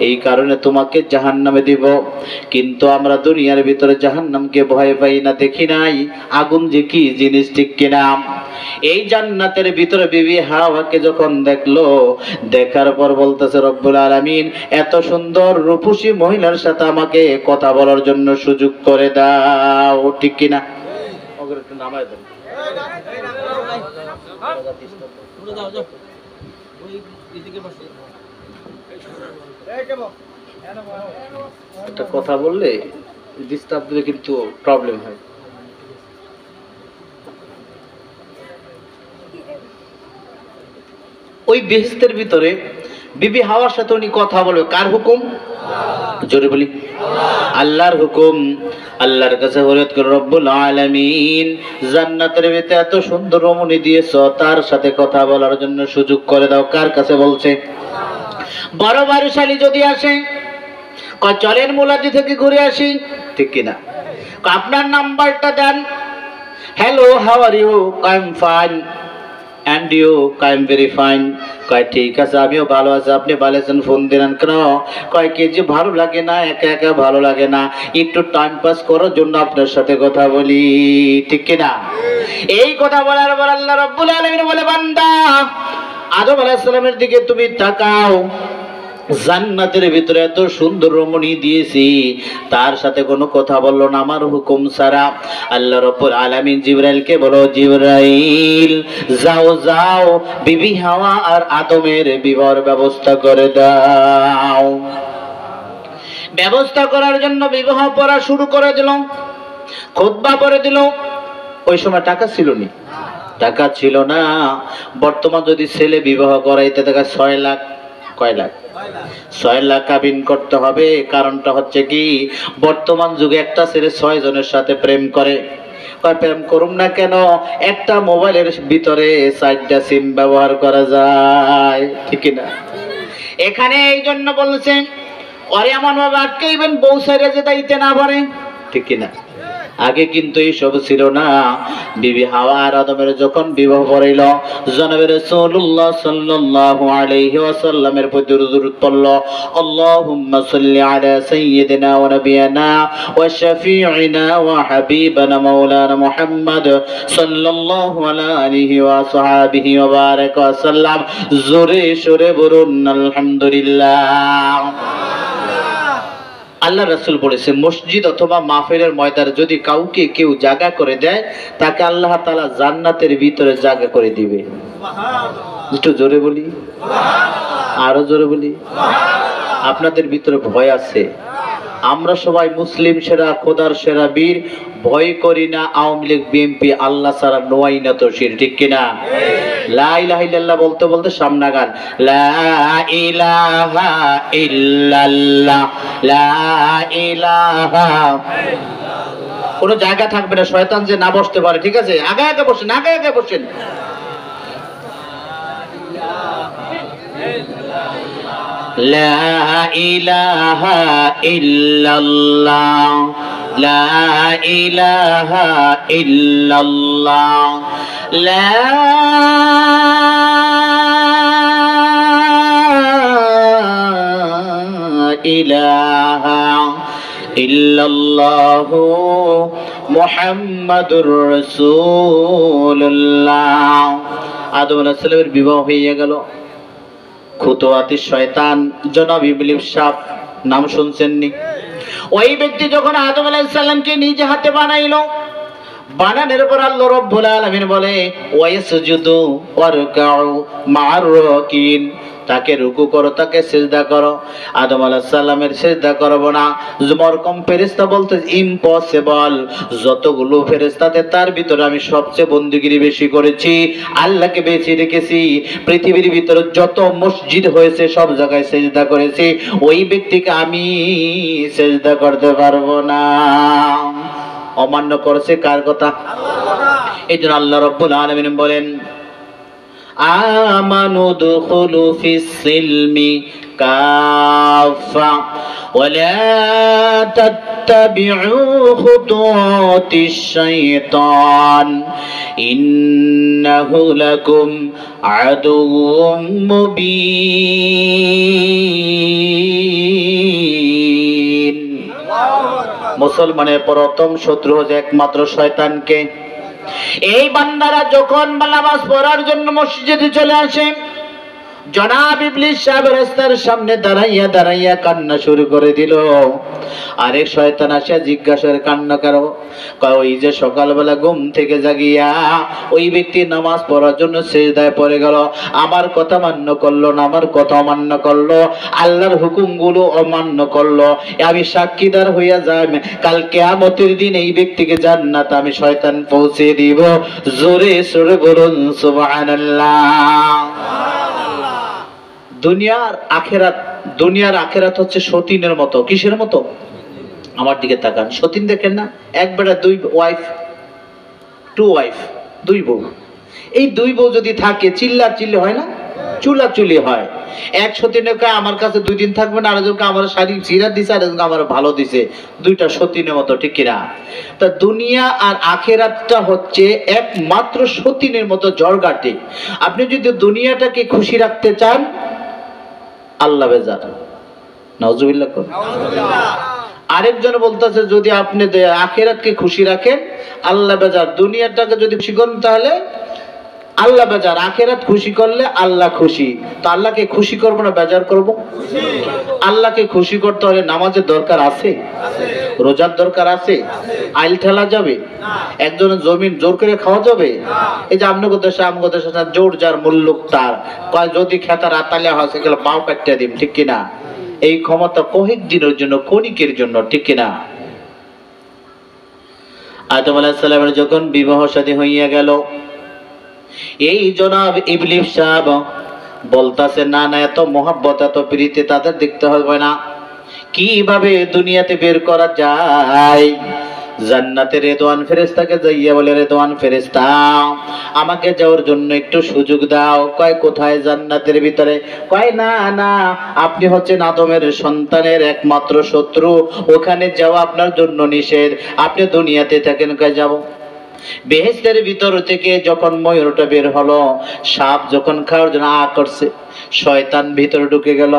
এই কারণে তোমাকে জাহান্নামে দিব। কিন্তু আমরা দুনিয়ার ভিতরে জাহান্নামকে ভয় পাই না, দেখি নাই আগুন যে কি জিনিস, ঠিক কিনা? এই জান্নাতের ভিতরে বিবি হাওয়াকে যখন দেখলো, দেখার পর বলতেছে রব্বুল আলামিন এত সুন্দর রূপসী মহিলার সাথে আমাকে কথা বলার জন্য সুযোগ করে দাও, ঠিক কিনা? ওকে একটু নামায় দেন। একটা কথা বললে ডিস্টার্ব দিলে কিন্তু প্রবলেম হয়। ওই বেহেশতের ভিতরে বিবি হাওয়ার সাথে উনি কথা বলবে, কার হুকুম? জোরে বলি আল্লাহর হুকুম। আল্লাহর কাছে ফরিয়াদ করে রব্বুল আলামিন জান্নাতের ভিতরে এত সুন্দর রমণী দিয়েছো, তার সাথে কথা বলার জন্য সুযোগ করে দাও। কার কাছে বলছে? বড় বারিশালী যদি আসে চলেন মুলাদি থেকে ঘুরে আসি, ঠিক কিনা? আপনার নাম্বারটা দেন। Hello how are you? I am fine and you? I am very fine. কয় ঠিক আছে আমিও ভালো আছি, আপনি ভালো আছেন, ফোন দিলেন কেন? কয় কেজি ভালো লাগে না, একা একা ভালো লাগে না, একটু টাইম পাস করার জন্য আপনার সাথে কথা বলি, ঠিক কিনা? এই কথা বলার পর আল্লাহ রাব্বুল আলামিন বলে বান্দা আদম আলাইহিস সালামের দিকে তুমি তাকাও, জান্নাতের ভিতরে এত সুন্দর রমণী দিয়েছি, তার সাথে কোনো কথা বললো না আমার হুকুম ছাড়া। আল্লাহ রাব্বুল আলামিন জিবরাইলকে বলো, জিবরাইল যাও যাও বিবি হাওয়া আর আদমের বিবাহের ব্যবস্থা করে দাও। ব্যবস্থা করার জন্য বিবাহ পড়া শুরু করে দিল, খুতবা পড়ে দিল। ওই সময় টাকা ছিল না, টাকা ছিল না। বর্তমান যদি ছেলে বিবাহ করাইতে টাকা 6 লাখ, কয় লাখ? 6 লাখ কাবিন করতে হবে। কারণটা হচ্ছে কি, বর্তমান যুগে একটা ছেলে 6 জনের সাথে প্রেম করে। কয় প্রেম করুম না কেন, একটা মোবাইলের ভিতরে 4টা সিম ব্যবহার করা যায়, ঠিক না? এখানে এই জন্য বলছেন ওরে এমন ভাবে আটকাইবেন বউ সাইরে যে দাইতে না পারে, ঠিক না? আগে কিন্তু এইসব ছিল না। বিবি হাওয়া আর আদমের যখন বিবাহ পড়িল, জনাবে রাসূলুল্লাহ সাল্লাল্লাহু আলাইহি ওয়াসাল্লামের প্রতি দরুদ পড়ল, আল্লাহুম্মা সাল্লি আলা সাইয়্যিদিনা ওয়া নাবিয়িনা ওয়া শাফিঈনা ওয়া হাবিবানা মাওলানা মুহাম্মদ সাল্লাল্লাহু আলাইহি ওয়া সাহবিহি ওয়া বারাকা ওয়া সাল্লাম। জোরে সোরে বলুন আলহামদুলিল্লাহ। আল্লাহ রাসূল বলেছে, মসজিদ অথবা মাহফিলের ময়দানে যদি কাউকে কেউ জায়গা করে দেয়, তাকে আল্লাহ তাআলা জান্নাতের ভিতরে জায়গা করে দিবে। সুবহানাল্লাহ। একটু জোরে বলি, আরো জোরে বলি। আপনাদের ভিতরে ভয় আছে। আমরা সবাই মুসলিম সেরা, খোদার সেরা বীর, ভয় করি না আওয়ামী লীগ বিএনপি, আল্লাহ ছাড়া নোয়াই না তো শির, ঠিক কিনা? লা ইলাহা ইল্লাল্লাহ বলতে বলতে সামনে গান, লা ইলাহা ইল্লাল্লাহ, লা ইলাহা। কোনো জায়গা থাকবে না, শয়তান যে না বসতে পারে, ঠিক আছে? আগে আগে বসেন, আগে আগে বসেন। লা ইলাহা ইল্লাল্লাহ, লা ইলাহা ইল্লাল্লাহ, লা ইলাহা ইল্লাল্লাহু মুহাম্মাদুর রাসূলুল্লাহ। আদম আলাইহিস সালামের বিবাহ হয়ে গেল। খুতওয়াতি শয়তান জনাব ইবলিস সাপ, নাম শুনছেননি? ওই ব্যক্তি যখন আদম আলাইহিস সালামকে নিজে হাতে বানাইলো, বানানোর পর আল্লাহ রাব্বুল আলামিন বলে, ওয়াসজুদু ওয়ারকাউ মা'আর রাকিন, তাকে রুকু করো, তাকে সিজদা করো। আদম আলাইহিস সালামের সিজদা করব না, জমরকম ফেরেশতা বলতে ইম্পসিবল। যতগুলো ফেরেশতাতে তার ভিতরে আমি সবচেয়ে বন্দেগিরি বেশি করেছি, আল্লাহকে বেশি রেখেছি। পৃথিবীর ভিতরে যত মসজিদ হয়েছে সব জায়গায় সিজদা করেছি, ওই ব্যক্তিকে আমি সিজদা করতে পারবো না। অমান্য করেছে কার কথা? এই জন্য আল্লাহ রাব্বুল আলামিন বলেন, আমানু দুখুলু ফিস সিলমি কাফা ওয়ালা তাত্তাবিউ খুতুওয়াতিশ শাইতান ইন্নাহু লাকুম আদুউম মুবিন। মুসলমানের প্রথম শত্রু হচ্ছে একমাত্র শয়তানকে। এই বান্দারা যখন নামাজ পড়ার জন্য মসজিদে চলে আসে, জনাব ইবলিস সাহেব রাস্তার সামনে দাঁড়াইয়া দাঁড়াইয়া কান্না শুরু করে দিল। আরেক শয়তান আসে জিজ্ঞাসা করে, কান্না করো? কয় ওই যে সকালবেলা ঘুম থেকে জাগিয়া ওই ব্যক্তি নামাজ পড়ার জন্য সিজদায় পড়ে গেল, আমার কথা মান্য করলো না, আমার কথা অমান্য করলো, আল্লাহর হুকুমগুলো অমান্য করলো। আমি সাক্ষীদার হইয়া যাই, কাল কিয়ামতের দিন এই ব্যক্তিকে জান্নাত আমি শয়তান পৌঁছে দিব। জোরে সোরে বলুন সুবহানাল্লাহ। দুনিয়ার আখেরাত হচ্ছে সতীনের মতো। কিসের মতো? আমার দিকে তাকান, সতীন দেখেন না? এক বেটা দুই ওয়াইফ, টু ওয়াইফ, দুই বউ। এই দুই বউ যদি থাকে চিল্লা চিল্লি হয় না? চুলা চুলি হয়। এক সতীনের কয় আমার কাছে 2 দিন থাকবে না, আরেকজনকে আমার শাড়ি ছিঁড়া দিছে, আরেকজনকে আমার ভালো দিছে, দুইটা সতীনের মতো, ঠিক কিনা? তা দুনিয়া আর আখেরাতটা হচ্ছে একমাত্র সতীনের মতো জড়গাটে। আপনি যদি দুনিয়াটাকে খুশি রাখতে চান, আল্লাহ বেজার, নাউজুবিল্লাহ। আরেকজন বলতেছে যদি আপনি আখেরাতকে খুশি রাখেন, আল্লাহ বেজার। দুনিয়াটাকে যদি খুশি করেন তাহলে আল্লাহ বেজার, আখেরাত খুশি করলে আল্লাহ খুশি। তো আল্লাহকে খুশি করবো না বেজার করব? আল্লাহকে খুশি করতে হলে নামাজের দরকার আছে, রোজার দরকার আছে, আইল ঠেলা যাবে, একজনের জমিন জোর করে খাওয়া যাবে? এই যে আমনগর দেশে আমগর দেশে জোর যার মূল্যক তার কয়, যদি খেতার আতালে হয় সেগুলো পাও কাটতে দিম, ঠিক কিনা? এই ক্ষমতা কয়েক দিনের জন্য, ক্ষণিকের জন্য, ঠিক কিনা? আদম আলাইহিস সালামের যখন বিবাহ শাদী হইয়া গেল, এই জনাব ইবলিস সাহেব বলতাছে, না না, এত মহব্বত এত প্রীতি তাদের দেখতে হবে না, কিভাবে দুনিয়াতে বের করা যায়? জান্নাতের রেদওয়ান ফেরেশতাকে যাইয়া বলে, রেদওয়ান ফেরেশতা, আমাকে যাওয়ার জন্য একটু সুযোগ দাও। কয় কোথায়? জান্নাতের ভিতরে। কয় না না, আপনি হচ্ছেন আদমের সন্তানের একমাত্র শত্রু, ওখানে যাওয়া আপনার জন্য নিষেধ, আপনি দুনিয়াতে থাকেন। কয় যাব। বেহেশতের ভিতর থেকে যখন ময়ূরটা বের হলো, সাপ যখন খাওয়ার জন্য করছে, শয়তান ভিতরে ঢুকে গেল।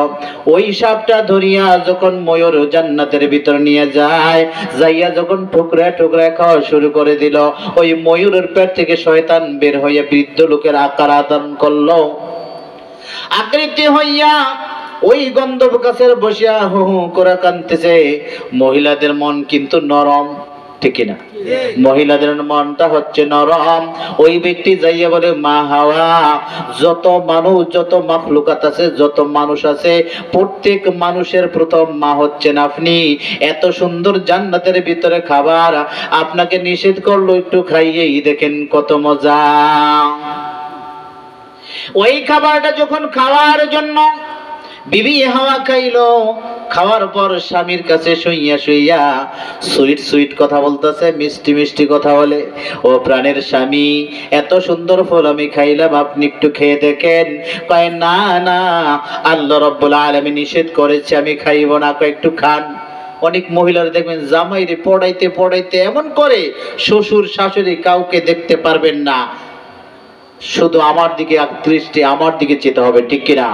ওই সাপটা ধরিয়া যখন ময়ূর জান্নাতের ভিতর নিয়ে যায়, যাইয়া যখন টুকরা টুকরা খাওয়া শুরু করে দিল, ওই ময়ূরের পেট থেকে শয়তান বের হইয়া বৃদ্ধ লোকের আকার ধারণ করলো, আকৃতি হইয়া ওই গন্ধব গাছের বসিয়া হু হু করে কাঁদতেছে। মহিলাদের মন কিন্তু নরম, ঠিক না? মহিলাদের মনটা হচ্ছে নরম। ওই ব্যক্তি যাইয়া বলে, মা হাওয়া, যত মানুষ, যত মাখলুকাত আছে, যত মানুষ আছে, প্রত্যেক মানুষের প্রথম মা হচ্ছেন আপনি। এত সুন্দর জান্নাতের ভিতরে খাবার আপনাকে নিষেধ করলো, একটু খাইয়েই দেখেন কত মজা। ওই খাবারটা যখন খাওয়ার জন্য বিবি হাওয়া খাইলো, খাওয়ার পর স্বামীর কাছে শুইয়া শুইয়া সুইট সুইট কথা বলতেছে, মিষ্টি মিষ্টি কথা বলে, ও প্রাণের স্বামী, এত সুন্দর ফল আমি খাইলাম, আপনি একটু খেয়ে দেখেন। কয় না না, আল্লাহ রাব্বুল আলামিন নিষেধ করেছে, আমি খাইব না। কয় একটু খান। অনেক মহিলারা দেখবেন জামাইরে পড়াইতে পড়াইতে এমন করে, শ্বশুর শাশুড়ি কাউকে দেখতে পারবেন না, শুধু আমার দিকে দৃষ্টি, আমার দিকে যেতে হবে, ঠিক কিনা?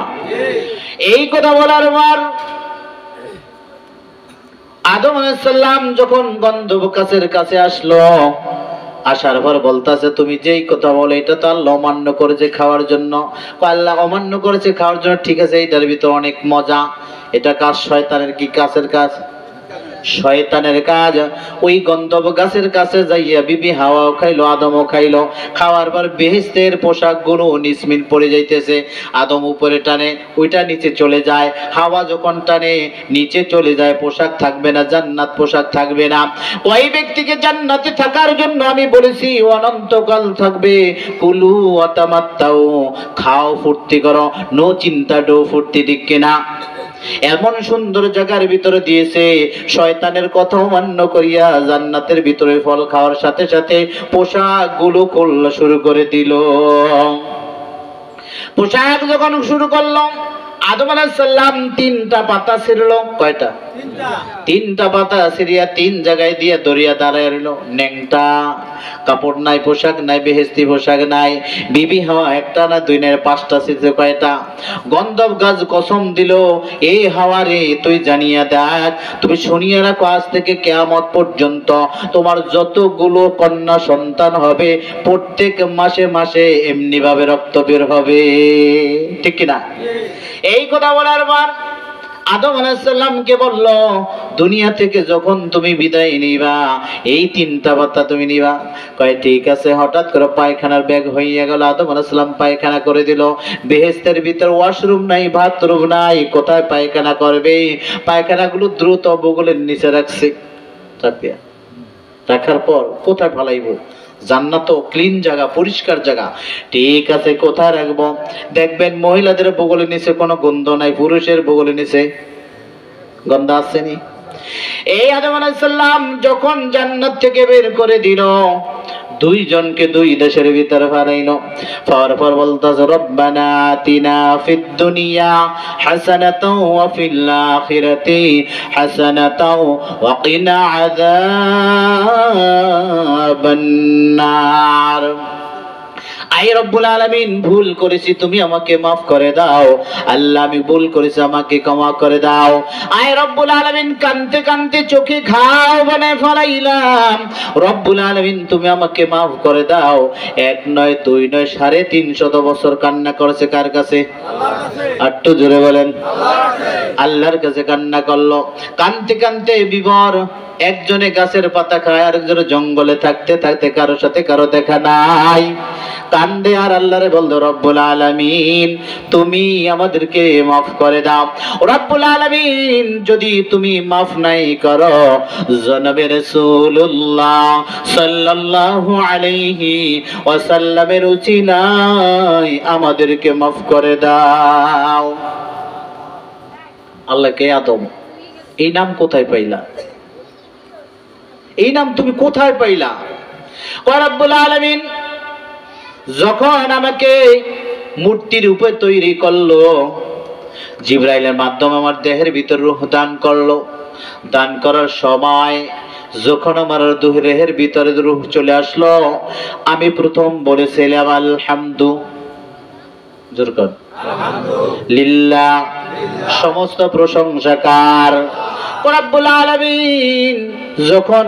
এই কথা বলার পর আদম আলাইহিস সালাম যখন গন্ধব গাছের কাছে আসলো, আসার পর বলতাছে, তুমি যেই কথা বলো এটা তো আল্লাহ অমান্য করেছে খাওয়ার জন্য। আল্লাহ অমান্য করেছে খাওয়ার জন্য, ঠিক আছে, এটার ভিতর অনেক মজা। এটা কাজ শয়তানের। কি কাছের কাজ? শয়তানের কাজ। ওই গন্ধব গাছের কাছে যাইয়া বিবি হাওয়াও খাইলো, আদমও খাইলো। খাওয়ার পর বেহেশতের পোশাক গুলো নিসমিন পড়ে যাইতেছে। আদম উপরে টানে, ওইটা নিচে চলে যায়। হাওয়া যখন টানে নিচে চলে যায়, পোশাক থাকবে না, জান্নাত পোশাক থাকবে না। ওই ব্যক্তিকে জান্নাতে থাকার জন্য আমি বলেছি অনন্তকাল থাকবে। কুলু ওয়া তামাত্তাউ, খাও ফুর্তি করো, নো চিন্তা ডো ফুর্তি, ঠিক কিনা? এমন সুন্দর জায়গার ভিতরে দিয়েছে, শয়তানের কথা অমান্য করিয়া জান্নাতের ভিতরে ফল খাওয়ার সাথে সাথে পোশাক গুলো খোলা শুরু করে দিল। পোশাক যখন শুরু করলো, আদম আলাইহিস সালাম তিনটা পাতা ছিঁড়লো। কয়টা? তিনটা পাতা ছিঁড়িয়া তিন জায়গায় দিয়ে দরিয়া দাঁড়ায় রইল। ন্যাংটা কাপড় নাই, পোশাক নাই, বেহেশতি পোশাক নাই। বিবি হাওয়া একটা না দুই না পাঁচটা ছিঁড়ছে। কয়টা? গন্ধব গাছ কসম দিল, এই হাওয়া রে, তুই জানিয়া দেখ, তুমি শুনিয়া রাখো, আজ থেকে কিয়ামত পর্যন্ত তোমার যতগুলো কন্যা সন্তান হবে, প্রত্যেক মাসে মাসে এমনি ভাবে রক্ত বের হবে, ঠিক কিনা? এই কথা বলার পর আদম আলাইহিস সালামকে বলল, দুনিয়া থেকে যখন তুমি বিদায় নিবা, এই তিনটা পাতা তুমি নিবা। কয় ঠিক আছে। হঠাৎ করে পায়খানার ব্যাগ হইয়া গেল। আদম আলাইহিস সালাম পায়খানা করে দিল। বেহেশতের ভিতর ওয়াশরুম নাই, বাথরুম নাই, কোথায় পায়খানা করবে? পায়খানাগুলো দ্রুত বগলের নিচে রাখছে। রাখার পর কোথায় ফালাইবো? জান্নাত ক্লিন জায়গা, পরিষ্কার জায়গা, ঠিক আছে, কোথায় রাখবো? দেখবেন মহিলাদের বগলের নিচে কোনো গন্ধ নাই, পুরুষের বগলের নিচে গন্ধ আসেনি। এই আদম আলাইহিস সালাম যখন জান্নাত থেকে বের করে দিল, দুইজনকে দুই দেশের ভিতরে ফারাইলো। পাওয়ার পর বলতাছে, রব্বানা আতিনা ফিদ দুনিয়া হাসানাতাও ওয়া ফিল আখিরাতি হাসানাতাও ওয়া কিনা আযাবান নার। আয় রব্বুল আলামিন ভুল করেছি তুমি আমাকে মাফ করে দাও, আল্লাহ আমি ভুল করেছি আমাকে ক্ষমা করে দাও। আয় রব্বুল আলামিন কাঁদতে কাঁদতে চোখে ঘাও বানায় ফেলাইলাম, রব্বুল আলামিন তুমি আমাকে মাফ করে দাও। এক নয় দুই নয় 350 বছর কান্না করেছে কার কাছে? একটু জোরে বলেন। আল্লাহর কাছে কান্না করলো, কাঁদতে কাঁদতে বিবর। একজনে গাছের পাতা খায়, আরেকজনে জঙ্গলে থাকতে থাকতে কারোর সাথে কারো দেখা নাই, কান্দে আর আল্লাহরে বলতো রব্বুল আলামিন তুমি আমাদেরকে মাফ করে দাও। রব্বুল আলামিন যদি তুমি মাফ নাই করো, জনাবে রাসূলুল্লাহ সাল্লাল্লাহু আলাইহি ওয়াসাল্লামের উসিলায় আমাদেরকে মাফ করে দাও। আল্লাহকে আদম এই নাম কোথায় পাইলা? এই নাম তুমি কোথায় পাইলা? রব্বুল আলামিন যখন আমাকে মূর্তির রূপে তৈরি করলো, জিবরাইলের মাধ্যমে আমার দেহের ভিতর রূহ দান করলো। দান করার সময় যখন আমার দেহের ভিতরে রূহ চলে আসলো, আমি প্রথম বলেছিলাম আলহামদুলিল্লাহ, সমস্ত প্রশংসা কার? রব্বুল আলামিন যখন